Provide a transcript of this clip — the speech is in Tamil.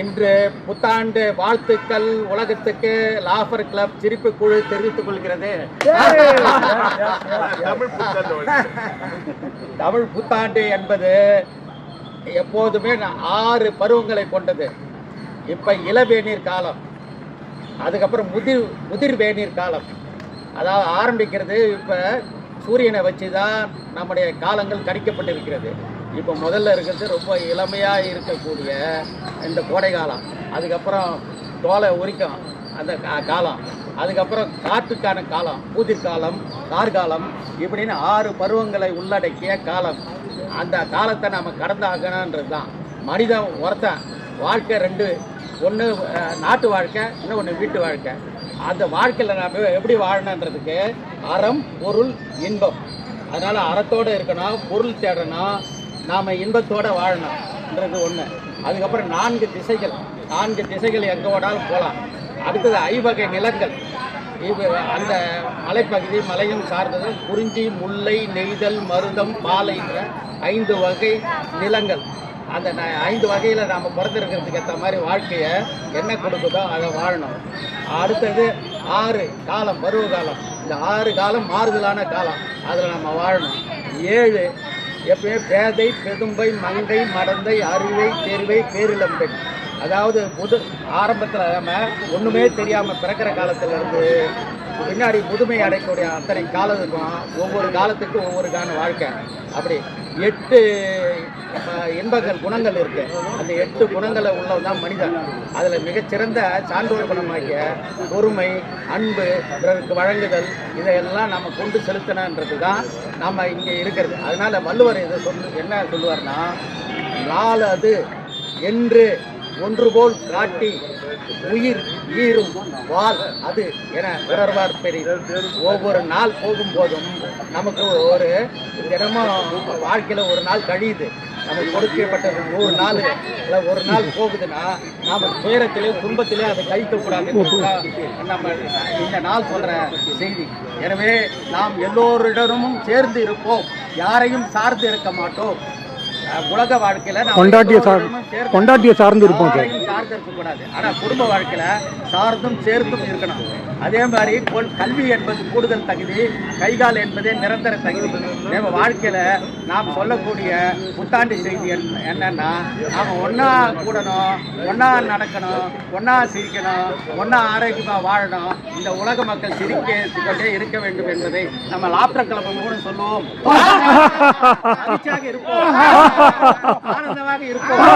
இன்று புத்தாண்டு வாழ்த்துக்கள் உலகத்துக்கு லாஃபர் கிளப் சிரிப்பு குழு தெரிவித்துக் கொள்கிறது. தமிழ் புத்தாண்டு என்பது எப்போதுமே 6 பருவங்களை கொண்டது. இப்ப இளவேநீர் காலம், அதுக்கப்புறம் முதிர் வேநீர் காலம். அதாவது ஆரம்பிக்கிறது இப்ப சூரியனை வச்சு தான் நம்முடைய காலங்கள் கணிக்கப்பட்டிருக்கிறது. இப்போ முதல்ல இருக்கிறது ரொம்ப இளமையாக இருக்கக்கூடிய இந்த கோடை காலம், அதுக்கப்புறம் தோலை உரிக்கும் அந்த காலம், அதுக்கப்புறம் காற்றுக்கான காலம், பூதிர்காலம், கார்காலம், இப்படின்னு 6 பருவங்களை உள்ளடக்கிய காலம். அந்த காலத்தை நம்ம கடந்தாகணுன்றது தான் மனிதன் ஒருத்தன் வாழ்க்கை 2, ஒன்று நாட்டு வாழ்க்கை, இன்னொன்று வீட்டு வாழ்க்கை. அந்த வாழ்க்கையில் நாம் எப்படி வாழணுன்றதுக்கு அறம், பொருள், இன்பம். அதனால் அறத்தோடு இருக்கணும், பொருள் தேடணும், நாம் இன்பத்தோடு வாழணும்ன்றது ஒன்று. அதுக்கப்புறம் 4 திசைகள், 4 திசைகள் எங்கே ஓடாலும் போகலாம். அடுத்தது 5 வகை நிலங்கள். அந்த மலைப்பகுதி மலையும் சார்ந்தது குறிஞ்சி, முல்லை, நெய்தல், மருதம், பாலைன்ற 5 வகை நிலங்கள். அந்த 5 வகையில் நாம் பிறந்திருக்கிறதுக்கு ஏற்ற மாதிரி வாழ்க்கையை என்ன கொடுக்குதோ அதை வாழணும். அடுத்தது 6 காலம், பருவ காலம். இந்த 6 காலம் மாறுதலான காலம், அதில் நம்ம வாழணும். 7 எப்பயுமே பேதை, பெதும்பை, மங்கை, மடந்தை, அறுவை, தெருவை, பேரிளம்பெண். அதாவது ஆரம்பத்தில் நம்ம ஒன்றுமே தெரியாமல் பிறக்கிற காலத்திலேருந்து பின்னாடி முதுமை அடையக்கூடிய அத்தனை காலத்துக்கும் ஒவ்வொரு காலத்துக்கும் ஒவ்வொருக்கான வாழ்க்கை. அப்படி 8 இன்பங்கள், குணங்கள் இருக்கு. அந்த 8 குணங்களை உள்ளவதான் மனிதன். அதில் மிகச்சிறந்த சான்றோர் குணமாகிய பொறுமை, அன்பு, பிறருக்கு வழங்குதல், இதையெல்லாம் நம்ம கொண்டு செலுத்தணுன்றது தான் நம்ம இங்கே இருக்கிறது. அதனால வள்ளுவர் இதை என்ன சொல்லுவார்னா, நாலது என்று ஒன்று போல் காட்டி உயிர் ஈரும் வாள் அது என பிறர்வார் பெரிய. ஒவ்வொரு நாள் போகும்போதும் நமக்கு ஒரு தினமும் வாழ்க்கையில் ஒரு நாள் கழியுது. நமக்கு கொடுக்கப்பட்டது 100 நாள் இல்லை, ஒரு நாள் போகுதுன்னா நாம் துயரத்திலே துன்பத்திலே அதை கழிக்கக்கூடாது. நம்ம இந்த நாள் சொல்கிற செய்தி. எனவே நாம் எல்லோரிடமும் சேர்ந்து இருப்போம், யாரையும் சார்ந்து இருக்க மாட்டோம். உலக வாழ்க்கையில கொண்டாட்டிய சார்ந்து இருப்போம், சார்ந்து இருக்கக்கூடாது. ஆனா குடும்ப வாழ்க்கையில சார்ந்தும் சேர்ந்தும் இருக்கணும். அதே மாதிரி கல்வி என்பது கூடுதல் தகுதி, கைகால் என்பதே நிரந்தர தகுதி. நம்ம வாழ்க்கையில நாம் சொல்லக்கூடிய புத்தாண்டு செய்தி என்னன்னா, நாம் ஒன்னா கூடணும், ஒன்னா நடக்கணும், ஒன்னா சிரிக்கணும், ஒன்னா ஆரோக்கியமா வாழணும். இந்த உலக மக்கள் சிரிக்க கொண்டே இருக்க வேண்டும் என்பதை நம்ம லாப்டர் கிளம்பும் கூட சொல்லுவோம். மகிழ்ச்சியாக இருப்போம், ஆனந்தமாக இருப்போம்.